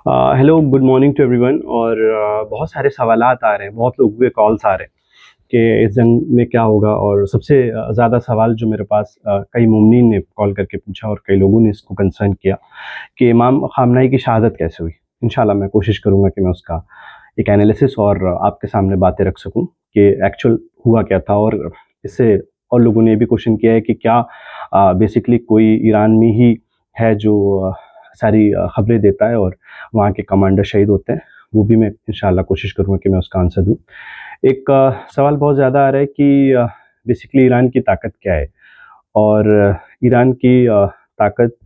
Hello, good morning to everyone. और बहुत सारे सवालात आ रहे हैं, बहुत लोगों के कॉल्स आ रहे हैं कि इस जंग में क्या होगा। और सबसे ज़्यादा सवाल जो मेरे पास कई मुमनीन ने कॉल करके पूछा और कई लोगों ने इसको कंसर्न किया कि इमाम ख़ामनेई की शहादत कैसे हुई। इंशाल्लाह मैं कोशिश करूँगा कि मैं उसका एक एनालिसिस और आपके सामने बातें रख सकूँ कि एक्चुअल हुआ क्या था। और इससे और लोगों ने ये भी क्वेश्चन किया है कि क्या बेसिकली कोई ईरान में ही है जो सारी खबरें देता है और वहाँ के कमांडर शहीद होते हैं। वो भी मैं इंशाल्लाह कोशिश करूँगा कि मैं उसका आंसर दूँ। एक सवाल बहुत ज़्यादा आ रहा है कि बेसिकली ईरान की ताकत क्या है और ईरान की ताकत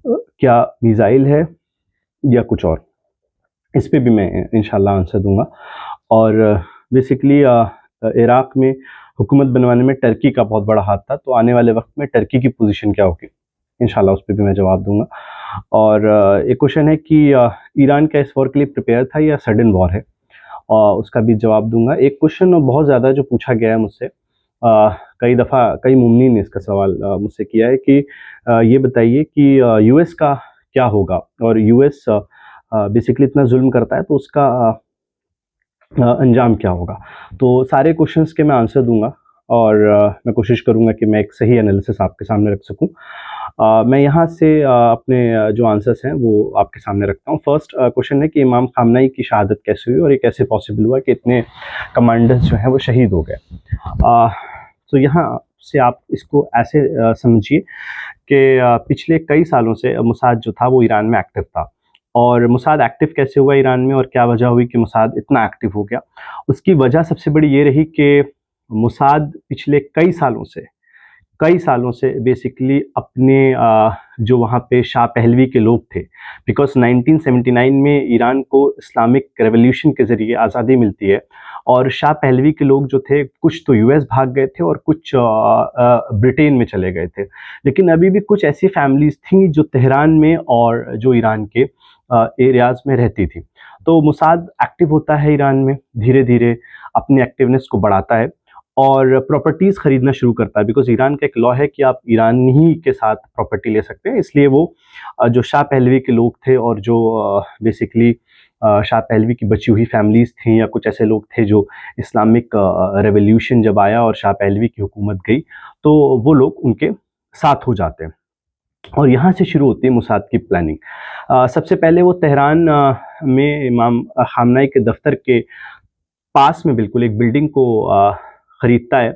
क्या मिसाइल है या कुछ और। इस पे भी मैं इंशाल्लाह आंसर दूँगा। और बेसिकली इराक़ में हुकूमत बनवाने में टर्की का बहुत बड़ा हाथ था, तो आने वाले वक़्त में टर्की की पोज़ीशन क्या होगी, इंशाल्लाह उस पे भी मैं जवाब दूँगा। और एक क्वेश्चन है कि ईरान क्या इस वॉर के लिए प्रिपेयर था या सडन वॉर है, उसका भी जवाब दूँगा। एक क्वेश्चन बहुत ज़्यादा जो पूछा गया है मुझसे, कई दफ़ा कई मुमनीन ने इसका सवाल मुझसे किया है कि ये बताइए कि यूएस का क्या होगा और यूएस बेसिकली इतना जुल्म करता है तो उसका अंजाम क्या होगा। तो सारे क्वेश्चंस के मैं आंसर दूँगा और मैं कोशिश करूँगा कि मैं एक सही एनालिसिस आपके सामने रख सकूँ। मैं यहाँ से अपने जो आंसर्स हैं वो आपके सामने रखता हूँ। फर्स्ट क्वेश्चन है कि इमाम ख़ामनेई की शहादत कैसे हुई और ये कैसे पॉसिबल हुआ कि इतने कमांडर्स जो हैं वो शहीद हो गए। तो यहाँ से आप इसको ऐसे समझिए कि पिछले कई सालों से मोसाद जो था वो ईरान में एक्टिव था। और मोसाद एक्टिव कैसे हुआ ईरान में और क्या वजह हुई कि मोसाद इतना एक्टिव हो गया। उसकी वजह सबसे बड़ी ये रही कि मोसाद पिछले कई सालों से बेसिकली अपने जो वहाँ पे शाह पहलवी के लोग थे, बिकॉज 1979 में ईरान को इस्लामिक रेवोल्यूशन के ज़रिए आज़ादी मिलती है और शाह पहलवी के लोग जो थे कुछ तो यूएस भाग गए थे और कुछ ब्रिटेन में चले गए थे। लेकिन अभी भी कुछ ऐसी फैमिलीज़ थीं जो तेहरान में और जो ईरान के एरियाज़ में रहती थी। तो मोसाद एक्टिव होता है ईरान में, धीरे धीरे अपनी एक्टिवनेस को बढ़ाता है और प्रॉपर्टीज़ ख़रीदना शुरू करता है, बिकॉज़ ईरान का एक लॉ है कि आप ईरानी के साथ प्रॉपर्टी ले सकते हैं। इसलिए वो जो शाह पहलवी के लोग थे और जो बेसिकली शाह पहलवी की बची हुई फैमिलीज़ थीं या कुछ ऐसे लोग थे जो इस्लामिक रेवोल्यूशन जब आया और शाह पहलवी की हुकूमत गई तो वो लोग उनके साथ हो जाते हैं। और यहाँ से शुरू होती है मोसाद की प्लानिंग। सबसे पहले वो तेहरान में इमाम ख़ामनेई के दफ्तर के पास में बिल्कुल एक बिल्डिंग को ख़रीदता है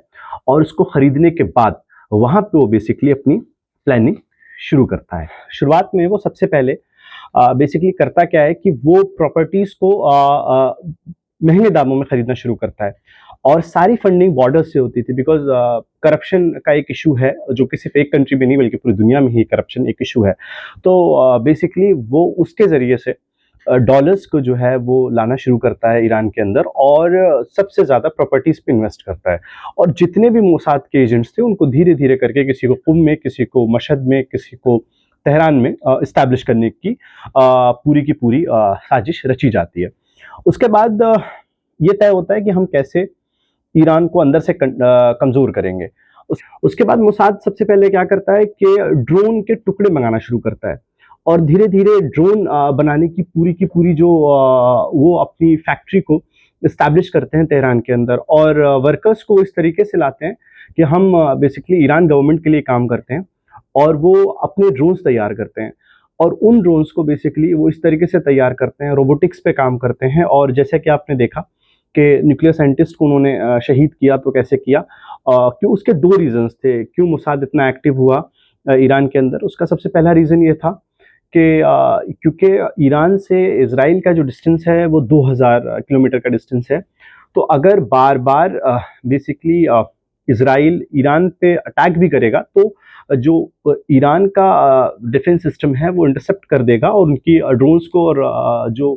और उसको ख़रीदने के बाद वहाँ पे वो बेसिकली अपनी प्लानिंग शुरू करता है। शुरुआत में वो सबसे पहले बेसिकली करता क्या है कि वो प्रॉपर्टीज़ को महंगे दामों में ख़रीदना शुरू करता है और सारी फंडिंग बॉर्डर से होती थी, बिकॉज करप्शन का एक इशू है जो कि सिर्फ एक कंट्री में नहीं बल्कि पूरी दुनिया में ही करप्शन एक इशू है। तो बेसिकली वो उसके ज़रिए से डॉलर्स को जो है वो लाना शुरू करता है ईरान के अंदर और सबसे ज़्यादा प्रॉपर्टीज़ पे इन्वेस्ट करता है। और जितने भी मोसाद के एजेंट्स थे उनको धीरे धीरे करके किसी को कुम में, किसी को मशहद में, किसी को तेहरान में इस्टेब्लिश करने की पूरी की पूरी साजिश रची जाती है। उसके बाद ये तय होता है कि हम कैसे ईरान को अंदर से कमज़ोर करेंगे। उसके बाद मोसाद सबसे पहले क्या करता है कि ड्रोन के टुकड़े मंगाना शुरू करता है और धीरे धीरे ड्रोन बनाने की पूरी जो वो अपनी फैक्ट्री को इस्टेब्लिश करते हैं तेहरान के अंदर और वर्कर्स को इस तरीके से लाते हैं कि हम बेसिकली ईरान गवर्नमेंट के लिए काम करते हैं और वो अपने ड्रोन्स तैयार करते हैं। और उन ड्रोन्स को बेसिकली वो इस तरीके से तैयार करते हैं, रोबोटिक्स पे काम करते हैं। और जैसे कि आपने देखा कि न्यूक्लियर साइंटिस्ट को उन्होंने शहीद किया, तो कैसे किया, क्यों, उसके दो रीजंस थे क्यों मोसाद इतना एक्टिव हुआ ईरान के अंदर। उसका सबसे पहला रीज़न ये था कि क्योंकि ईरान से इज़राइल का जो डिस्टेंस है वो 2000 किलोमीटर का डिस्टेंस है। तो अगर बार बार बेसिकली इज़राइल ईरान पे अटैक भी करेगा तो जो ईरान का डिफेंस सिस्टम है वो इंटरसेप्ट कर देगा और उनकी ड्रोन्स को और जो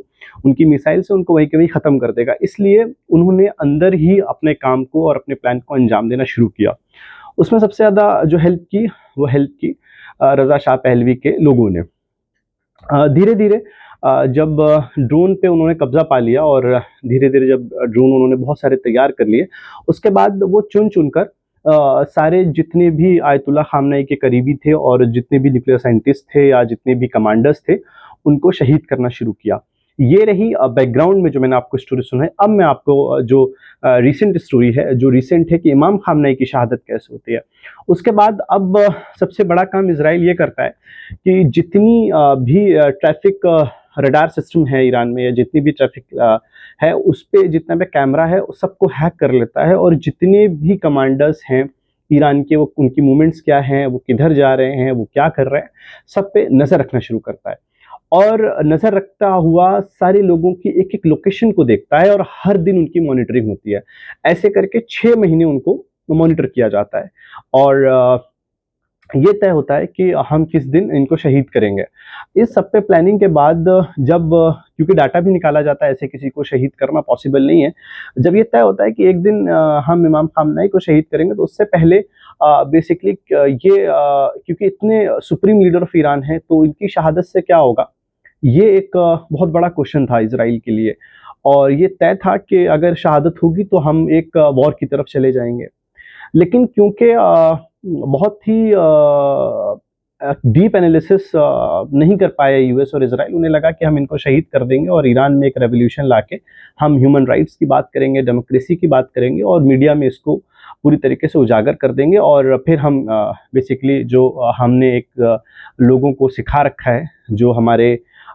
उनकी मिसाइल से उनको वहीं के वहीं ख़त्म कर देगा। इसलिए उन्होंने अंदर ही अपने काम को और अपने प्लान को अंजाम देना शुरू किया। उसमें सबसे ज़्यादा जो हेल्प की रज़ा शाह पहलवी के लोगों ने। धीरे धीरे जब ड्रोन पे उन्होंने कब्ज़ा पा लिया और धीरे धीरे जब ड्रोन उन्होंने बहुत सारे तैयार कर लिए, उसके बाद वो चुन चुनकर सारे जितने भी आयतुल्लाह ख़ामनेई के करीबी थे और जितने भी न्यूक्लियर साइंटिस्ट थे या जितने भी कमांडर्स थे उनको शहीद करना शुरू किया। ये रही बैकग्राउंड में जो मैंने आपको स्टोरी सुनाई। अब मैं आपको जो रिसेंट स्टोरी है, जो रिसेंट है कि इमाम खामनेई की शहादत कैसे होती है। उसके बाद अब सबसे बड़ा काम इज़राइल ये करता है कि जितनी भी ट्रैफ़िक रडार सिस्टम है ईरान में, या जितनी भी ट्रैफ़िक है उस पे जितना भी कैमरा है उस सबको हैक कर लेता है, और जितने भी कमांडर्स हैं ईरान के, वो उनकी मूवमेंट्स क्या हैं, वो किधर जा रहे हैं, वो क्या कर रहे हैं, सब पे नज़र रखना शुरू करता है। और नज़र रखता हुआ सारे लोगों की एक-एक लोकेशन को देखता है, और हर दिन उनकी मॉनिटरिंग होती है। ऐसे करके 6 महीने उनको मॉनिटर किया जाता है, और ये तय होता है कि हम किस दिन इनको शहीद करेंगे। इस सब पे प्लानिंग के बाद जब क्योंकि डाटा भी निकाला जाता है, ऐसे किसी को शहीद करना पॉसिबल नहीं है। जब ये तय होता है कि एक दिन हम इमाम खामनेई को शहीद करेंगे, तो उससे पहले बेसिकली क्योंकि इतने सुप्रीम लीडर ऑफ ईरान हैं, तो इनकी शहादत से क्या होगा? ये एक बहुत बड़ा क्वेश्चन था इज़राइल के लिए, और ये तय था कि अगर शहादत होगी तो हम एक वॉर की तरफ चले जाएँगे। लेकिन क्योंकि बहुत ही डीप एनालिसिस नहीं कर पाए यूएस और इज़राइल, उन्हें लगा कि हम इनको शहीद कर देंगे और ईरान में एक रेवोल्यूशन लाके हम ह्यूमन राइट्स की बात करेंगे, डेमोक्रेसी की बात करेंगे, और मीडिया में इसको पूरी तरीके से उजागर कर देंगे, और फिर हम बेसिकली जो हमने एक लोगों को सिखा रखा है, जो हमारे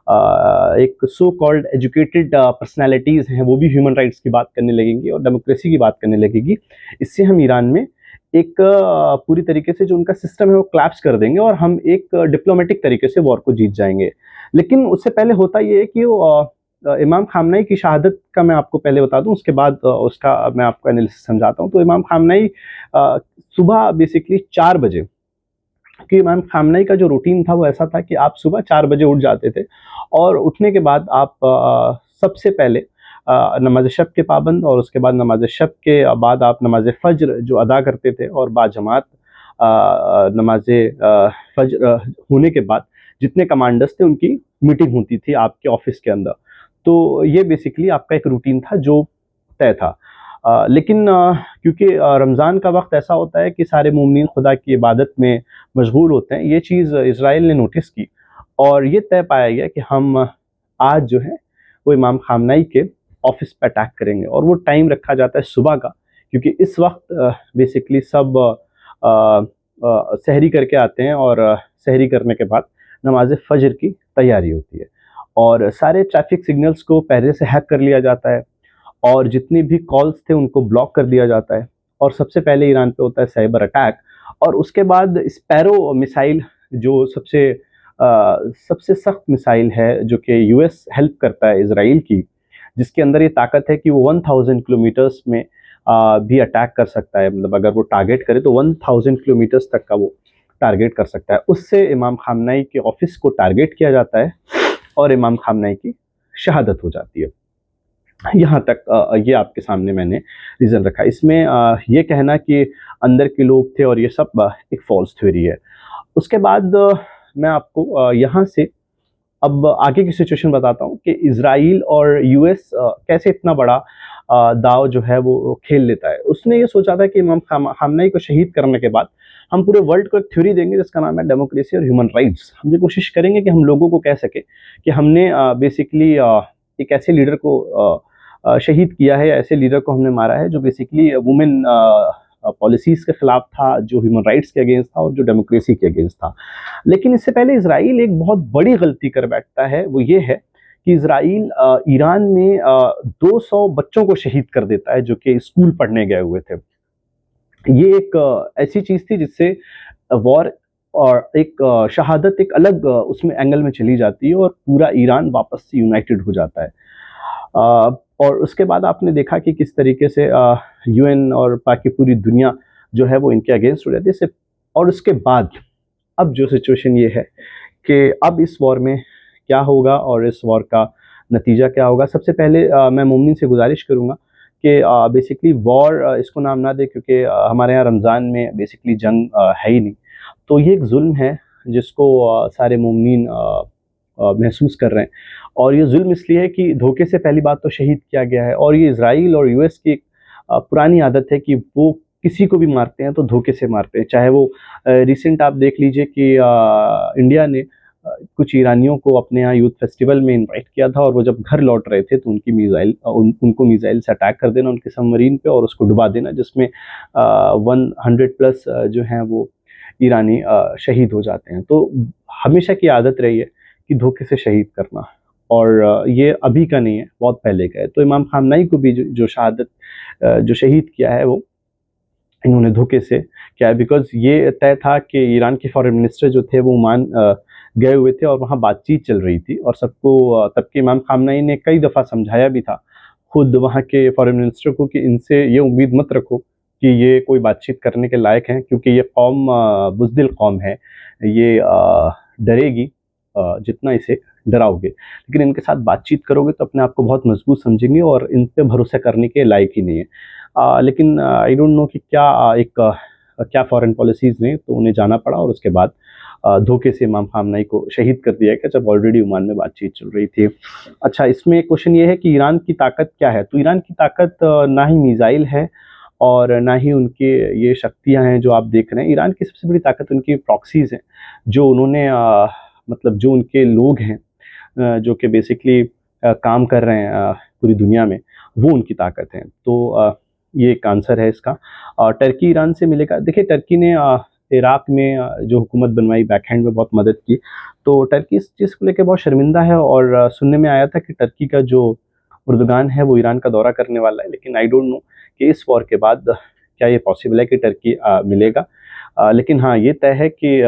एक सो कॉल्ड एजुकेटेड पर्सनैलिटीज़ हैं, वो भी ह्यूमन राइट्स की बात करने लगेंगी और डेमोक्रेसी की बात करने लगेगी। इससे हम ईरान में एक पूरी तरीके से जो उनका सिस्टम है वो कोलैप्स कर देंगे, और हम एक डिप्लोमेटिक तरीके से वॉर को जीत जाएँगे। लेकिन उससे पहले होता ये है कि इमाम खामनेई की शहादत का मैं आपको पहले बता दूँ, उसके बाद उसका मैं आपको एनालिसिस समझाता हूँ। तो इमाम खामनेई सुबह बेसिकली 4 बजे, कि इमाम खामनेई का जो रूटीन था वो ऐसा था कि आप सुबह 4 बजे उठ जाते थे, और उठने के बाद आप सबसे पहले नमाज़ शब के पाबंद, और उसके बाद नमाज़ शब के बाद आप नमाज़ फ़ज्र जो अदा करते थे, और बाजमात नमाज़ फ़ज्र होने के बाद जितने कमांडर्स थे उनकी मीटिंग होती थी आपके ऑफ़िस के अंदर। तो ये बेसिकली आपका एक रूटीन था जो तय था। लेकिन क्योंकि रमज़ान का वक़्त ऐसा होता है कि सारे मोमिनीन खुदा की इबादत में मशगूल होते हैं, ये चीज़ इज़राइल ने नोटिस की, और ये तय पाया गया कि हम आज जो है वो इमाम खामनेई के ऑफ़िस पे अटैक करेंगे, और वो टाइम रखा जाता है सुबह का, क्योंकि इस वक्त बेसिकली सब सहरी करके आते हैं, और सहरी करने के बाद नमाज़ फ़ज्र की तैयारी होती है, और सारे ट्रैफ़िक सिग्नल्स को पहले से हैक कर लिया जाता है, और जितने भी कॉल्स थे उनको ब्लॉक कर दिया जाता है, और सबसे पहले ईरान पे होता है साइबर अटैक, और उसके बाद स्पैरो मिसाइल जो सबसे सख्त मिसाइल है, जो कि यूएस हेल्प करता है इज़राइल की, जिसके अंदर ये ताकत है कि वो 1000 किलोमीटर्स में भी अटैक कर सकता है। मतलब अगर वो टारगेट करे तो 1000 किलोमीटर्स तक का वो टारगेट कर सकता है। उससे इमाम खामनेई के ऑफ़िस को टारगेट किया जाता है, और इमाम खामनेई की शहादत हो जाती है। यहाँ तक ये आपके सामने मैंने रीज़न रखा। इसमें ये कहना कि अंदर के लोग थे और ये सब एक फ़ॉल्स थ्योरी है। उसके बाद मैं आपको यहाँ से अब आगे की सिचुएशन बताता हूँ कि इज़राइल और यूएस कैसे इतना बड़ा दाव जो है वो खेल लेता है। उसने ये सोचा था कि इमाम खामनेई को शहीद करने के बाद हम पूरे वर्ल्ड को एक थ्योरी देंगे जिसका नाम है डेमोक्रेसी और ह्यूमन राइट्स। हम ये कोशिश करेंगे कि हम लोगों को कह सकें कि हमने बेसिकली एक ऐसे लीडर को शहीद किया है, या ऐसे लीडर को हमने मारा है जो बेसिकली वुमेन पॉलिसीज़ के ख़िलाफ़ था, जो ह्यूमन राइट्स के अगेंस्ट था, और जो डेमोक्रेसी के अगेंस्ट था। लेकिन इससे पहले इज़राइल एक बहुत बड़ी गलती कर बैठता है, वो ये है कि इज़राइल ईरान में 200 बच्चों को शहीद कर देता है जो कि स्कूल पढ़ने गए हुए थे। ये एक ऐसी चीज़ थी जिससे वॉर और एक शहादत एक अलग उसमें एंगल में चली जाती है, और पूरा ईरान वापस से यूनाइटेड हो जाता है। और उसके बाद आपने देखा कि किस तरीके से यूएन और बाकी पूरी दुनिया जो है वो इनके अगेंस्ट हो जाती है। और उसके बाद अब जो सिचुएशन ये है कि अब इस वॉर में क्या होगा और इस वॉर का नतीजा क्या होगा। सबसे पहले मैं मोमिन से गुजारिश करूँगा कि बेसिकली वॉर इसको नाम ना दे, क्योंकि हमारे यहाँ रमज़ान में बेसिकली जंग है ही नहीं। तो ये एक जुल्म है जिसको सारे मोमिन महसूस कर रहे हैं, और ये जुल्म इसलिए है कि धोखे से पहली बात तो शहीद किया गया है, और ये इज़राइल और यूएस की एक पुरानी आदत है कि वो किसी को भी मारते हैं तो धोखे से मारते हैं। चाहे वो रिसेंट आप देख लीजिए कि इंडिया ने कुछ ईरानियों को अपने यहाँ यूथ फेस्टिवल में इनवाइट किया था, और वो जब घर लौट रहे थे तो उनको मिसाइल से अटैक कर देना उनके सबमरीन पे और उसको डुबा देना, जिसमें 100+ जो हैं वो ईरानी शहीद हो जाते हैं। तो हमेशा की आदत रही है कि धोखे से शहीद करना, और ये अभी का नहीं है, बहुत पहले का है। तो इमाम खामनेई को भी जो शहादत जो शहीद किया है वो इन्होंने धोखे से किया है, बिकॉज ये तय था कि ईरान के फॉरेन मिनिस्टर जो थे वो ओमान गए हुए थे और वहाँ बातचीत चल रही थी, और सबको तब के इमाम खामनेई ने कई दफ़ा समझाया भी था खुद वहाँ के फॉरेन मिनिस्टर को कि इनसे ये उम्मीद मत रखो कि ये कोई बातचीत करने के लायक हैं, क्योंकि ये कौम बुज़दिल कौम है, ये डरेगी जितना इसे डराओगे, लेकिन इनके साथ बातचीत करोगे तो अपने आप को बहुत मजबूत समझेंगे और इन पे भरोसा करने के लायक ही नहीं है। लेकिन आई डोंट नो कि क्या क्या फॉरेन पॉलिसीज़ ने, तो उन्हें जाना पड़ा और उसके बाद धोखे से इमाम खामनेई को शहीद कर दिया गया जब ऑलरेडी ओमान में बातचीत चल रही थी। अच्छा, इसमें क्वेश्चन ये है कि ईरान की ताकत क्या है? तो ईरान की ताकत ना ही मिसाइल है और ना ही उनके ये शक्तियाँ हैं जो आप देख रहे हैं। ईरान की सबसे बड़ी ताकत उनकी प्रॉक्सीज़ हैं, जो उन्होंने मतलब जो उनके लोग हैं जो कि बेसिकली काम कर रहे हैं पूरी दुनिया में, वो उनकी ताकत है। तो ये एक आंसर है इसका। टर्की ईरान से मिलेगा। देखिए, टर्की ने इराक में जो हुकूमत बनवाई, बैक हैंड में बहुत मदद की, तो टर्की इस चीज़ को लेके बहुत शर्मिंदा है, और सुनने में आया था कि टर्की का जो उर्दुगान है वो ईरान का दौरा करने वाला है, लेकिन आई डोंट नो कि इस वॉर के बाद क्या ये पॉसिबल है कि टर्की मिलेगा। लेकिन हाँ, ये तय है कि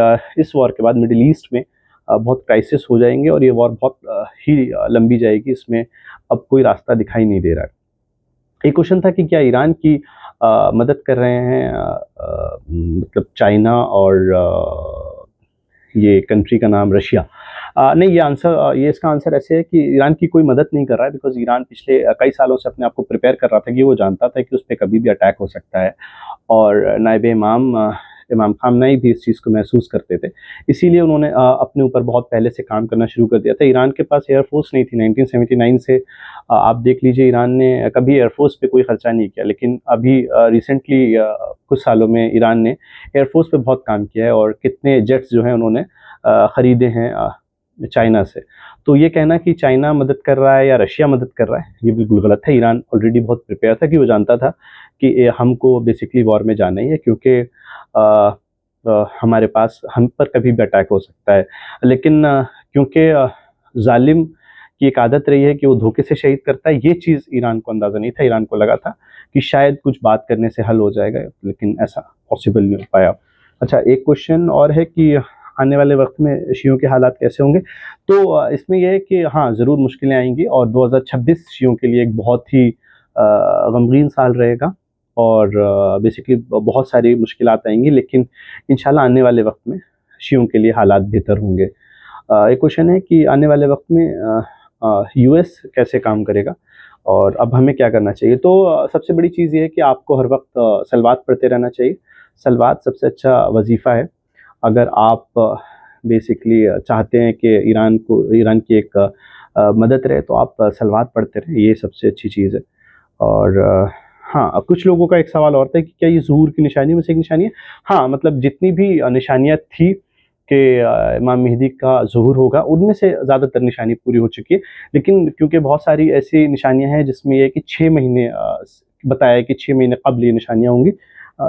इस वॉर के बाद मिडिल ईस्ट में बहुत क्राइसिस हो जाएंगे और ये वॉर बहुत ही लंबी जाएगी, इसमें अब कोई रास्ता दिखाई नहीं दे रहा है। एक क्वेश्चन था कि क्या ईरान की मदद कर रहे हैं मतलब चाइना और ये कंट्री का नाम रशिया? नहीं, ये इसका आंसर ऐसे है कि ईरान की कोई मदद नहीं कर रहा है, बिकॉज़ ईरान पिछले कई सालों से अपने आप को प्रिपेयर कर रहा था कि वो जानता था कि उस पे कभी भी अटैक हो सकता है, और नायब इमाम खामनेई भी इस चीज़ को महसूस करते थे। इसीलिए उन्होंने अपने ऊपर बहुत पहले से काम करना शुरू कर दिया था। ईरान के पास एयरफ़ोर्स नहीं थी 1979 से, आप देख लीजिए ईरान ने कभी एयरफ़ोर्स पे कोई खर्चा नहीं किया, लेकिन अभी रिसेंटली कुछ सालों में ईरान ने एयरफ़ोर्स पे बहुत काम किया है, और कितने जेट्स जो हैं उन्होंने ख़रीदे हैं चाइना से। तो ये कहना कि चाइना मदद कर रहा है या रशिया मदद कर रहा है, ये बिल्कुल गलत है। ईरान ऑलरेडी बहुत प्रिपेयर था कि वो जानता था कि हमको बेसिकली वॉर में जाना ही है, क्योंकि हमारे पास हम पर कभी भी अटैक हो सकता है। लेकिन क्योंकि ज़ालिम की एक आदत रही है कि वो धोखे से शहीद करता है, ये चीज़ ईरान को अंदाज़ा नहीं था। ईरान को लगा था कि शायद कुछ बात करने से हल हो जाएगा, लेकिन ऐसा पॉसिबल नहीं हो पाया। अच्छा, एक क्वेश्चन और है कि आने वाले वक्त में शियों के हालात कैसे होंगे? तो इसमें यह है कि हाँ, ज़रूर मुश्किलें आएंगी, और 2026 शियों के लिए एक बहुत ही गमगीन साल रहेगा, और बेसिकली बहुत सारी मुश्किलात आएंगी, लेकिन इंशाल्लाह आने वाले वक्त में शियों के लिए हालात बेहतर होंगे। एक क्वेश्चन है कि आने वाले वक्त में यूएस कैसे काम करेगा और अब हमें क्या करना चाहिए? तो सबसे बड़ी चीज़ ये है कि आपको हर वक्त सलवात पढ़ते रहना चाहिए। सलवात सबसे अच्छा वजीफ़ा है। अगर आप बेसिकली चाहते हैं कि ईरान की एक मदद रहे, तो आप सलवात पढ़ते रहें, ये सबसे अच्छी चीज़ है। और हाँ, अब कुछ लोगों का एक सवाल और था कि क्या ये ज़ुहूर की निशानी में से एक निशानी है? हाँ, मतलब जितनी भी निशानियाँ थी कि इमाम मेहदी का ज़ुहूर होगा, उनमें से ज़्यादातर निशानी पूरी हो चुकी है। लेकिन क्योंकि बहुत सारी ऐसी निशानियाँ हैं जिसमें ये है कि 6 महीने बताया है कि 6 महीने कब्ल ये निशानियाँ होंगी,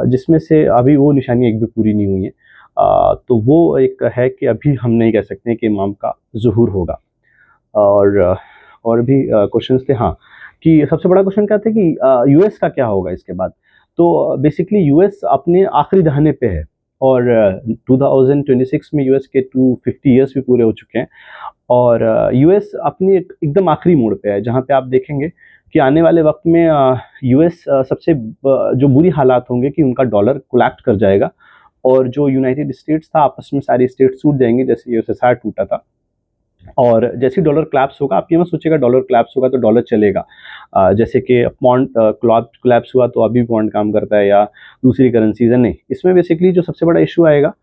जिसमें से अभी वो निशानी एक भी पूरी नहीं हुई है। तो वो एक है कि अभी हम नहीं कह सकते हैं कि इमाम का ज़ुहूर होगा। और भी क्वेश्चंस थे, हाँ, कि सबसे बड़ा क्वेश्चन क्या था कि यूएस का क्या होगा इसके बाद? तो बेसिकली यूएस अपने आखिरी दहाने पे है, और 2026 में यूएस के 250 ईयर्स भी पूरे हो चुके हैं, और यूएस अपनी एकदम आखिरी मोड़ पे है, जहाँ पे आप देखेंगे कि आने वाले वक्त में यूएस सबसे जो बुरी हालात होंगे कि उनका डॉलर कोलैप्स कर जाएगा, और जो यूनाइटेड स्टेट्स था आपस में सारी स्टेट्स टूट जाएंगी, जैसे यूएसएसआर टूटा था। और जैसे ही डॉलर क्लैप्स होगा, आप ये मत सोचिएगा डॉलर क्लैप्स होगा तो डॉलर चलेगा। जैसे कि पॉन्ड क्लैप्स हुआ तो अभी पॉन्ड काम करता है, या दूसरी करेंसीज है, नहीं। इसमें बेसिकली जो सबसे बड़ा इशू आएगा,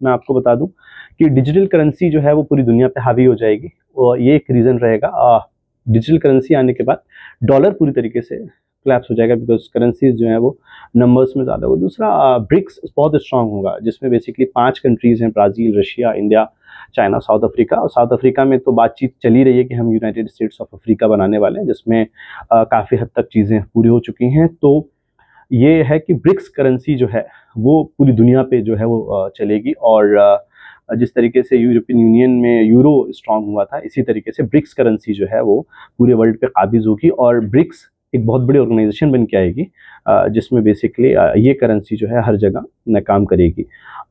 मैं आपको बता दूं कि डिजिटल करेंसी जो है वो पूरी दुनिया पे हावी हो जाएगी, और ये एक रीज़न रहेगा। डिजिटल करेंसी आने के बाद डॉलर पूरी तरीके से क्लैप्स हो जाएगा, बिकॉज करेंसीज जो है वो नंबर्स में ज़्यादा हो। दूसरा, ब्रिक्स बहुत स्ट्रांग होगा, जिसमें बेसिकली 5 कंट्रीज़ हैं, Brazil, Russia, India, China, south Africa. और साउथ अफ्रीका में तो बातचीत चल ही रही है कि हम यूनाइटेड स्टेट्स ऑफ अफ्रीका बनाने वाले हैं, जिसमें काफ़ी हद तक चीज़ें पूरी हो चुकी हैं। तो ये है कि ब्रिक्स करेंसी जो है वो पूरी दुनिया पे जो है वो चलेगी। और जिस तरीके से यूरोपियन यूनियन में यूरो स्ट्रांग हुआ था, इसी तरीके से ब्रिक्स करेंसी जो है वो पूरे वर्ल्ड पे काबिज होगी। और ब्रिक्स एक बहुत बड़ी ऑर्गेनाइजेशन बन के आएगी, जिसमें बेसिकली ये करेंसी जो है हर जगह न काम करेगी।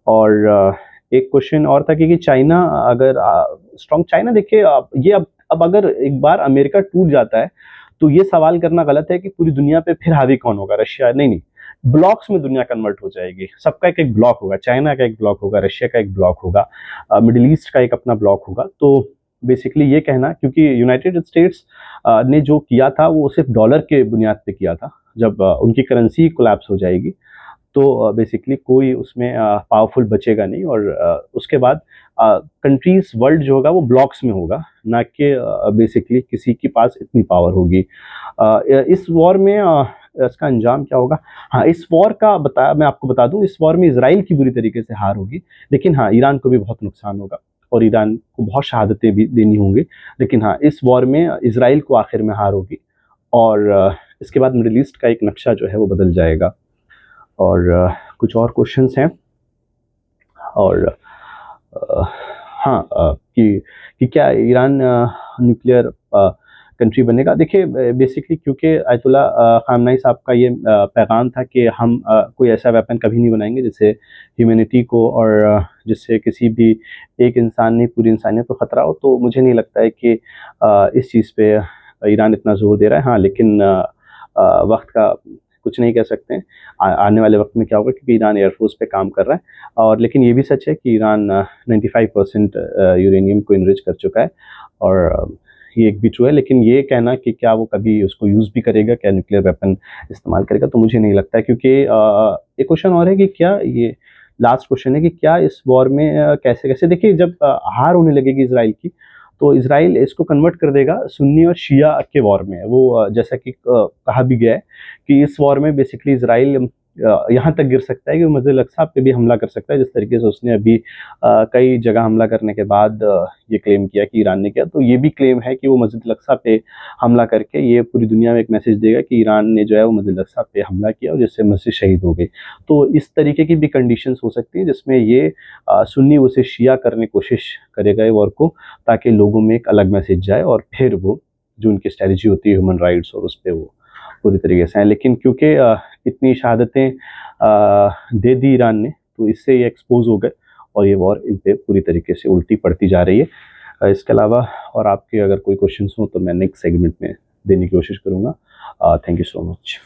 और एक क्वेश्चन और था कि चाइना अगर स्ट्रांग, चाइना देखिए ये अब अगर एक बार अमेरिका टूट जाता है तो ये सवाल करना गलत है कि पूरी दुनिया पे फिर हावी कौन होगा, रशिया? नहीं नहीं, ब्लॉक्स में दुनिया कन्वर्ट हो जाएगी। सबका एक एक ब्लॉक होगा, चाइना का एक ब्लॉक होगा, रशिया का एक ब्लॉक होगा, मिडिल ईस्ट का एक अपना ब्लॉक होगा। तो बेसिकली ये कहना, क्योंकि यूनाइटेड स्टेट्स ने जो किया था वो सिर्फ डॉलर के बुनियाद पे किया था। जब उनकी करेंसी कोलैप्स हो जाएगी तो बेसिकली कोई उसमें पावरफुल बचेगा नहीं। और उसके बाद कंट्रीज वर्ल्ड जो होगा वो ब्लॉक्स में होगा, ना कि बेसिकली किसी के पास इतनी पावर होगी। इस वॉर में इसका अंजाम क्या होगा? हाँ, इस वॉर का मैं आपको बता दूं, इस वॉर में इजराइल की बुरी तरीके से हार होगी, लेकिन हाँ, ईरान को भी बहुत नुकसान होगा और ईरान को बहुत शहादतें भी देनी होंगी। लेकिन हाँ, इस वॉर में इजराइल को आखिर में हार होगी और इसके बाद मिडिल ईस्ट का एक नक्शा जो है वो बदल जाएगा। और कुछ और क्वेश्चंस हैं। और हाँ, कि क्या ईरान न्यूक्लियर कंट्री बनेगा? देखिए बेसिकली क्योंकि आयतुल्ला खामनेई साहब का ये पैगाम था कि हम कोई ऐसा वेपन कभी नहीं बनाएंगे जिससे ह्यूमैनिटी को और जिससे किसी भी एक इंसान नहीं पूरी इंसानियत को ख़तरा हो। तो मुझे नहीं लगता है कि इस चीज़ पे ईरान इतना ज़ोर दे रहा है। हाँ, लेकिन वक्त का कुछ नहीं कह सकते हैं आने वाले वक्त में क्या होगा, क्योंकि ईरान एयरफोर्स पे काम कर रहा है। और लेकिन ये भी सच है कि ईरान 95% यूरेनियम को इनरिच कर चुका है, और ये एक भी ट्रू है। लेकिन ये कहना कि क्या वो कभी उसको यूज़ भी करेगा, क्या न्यूक्लियर वेपन इस्तेमाल करेगा, तो मुझे नहीं लगता है। क्योंकि एक क्वेश्चन और है कि क्या ये लास्ट क्वेश्चन है कि क्या इस वॉर में कैसे कैसे, देखिए जब हार होने लगेगी इसराइल की, तो इसराइल इसको कन्वर्ट कर देगा सुन्नी और शिया के वॉर में। वो जैसा कि कहा भी गया है कि इस वॉर में बेसिकली इसराइल यहाँ तक गिर सकता है कि वो मस्जिद अल-अक्सा पे भी हमला कर सकता है, जिस तरीके से उसने अभी कई जगह हमला करने के बाद ये क्लेम किया कि ईरान ने किया। तो ये भी क्लेम है कि वो मस्जिद अल-अक्सा पे हमला करके ये पूरी दुनिया में एक मैसेज देगा कि ईरान ने जो है वो मस्जिद अल-अक्सा पे हमला किया और जिससे मस्जिद शहीद हो गई। तो इस तरीके की भी कंडीशंस हो सकती हैं जिसमें ये सुन्नी उसे शिया करने की कोशिश करेगा ये वॉर को, ताकि लोगों में एक अलग मैसेज जाए और फिर वो जो उनकी स्ट्रैटेजी होती है ह्यूमन राइट्स और उस पर वो पूरी तरीके से हैं। लेकिन क्योंकि इतनी शहादतें दे दी ईरान ने, तो इससे ये एक्सपोज हो गए और ये वॉर इन पे पूरी तरीके से उल्टी पड़ती जा रही है। इसके अलावा और आपके अगर कोई क्वेश्चंस हो तो मैं नेक्स्ट सेगमेंट में देने की कोशिश करूँगा। Thank you so much.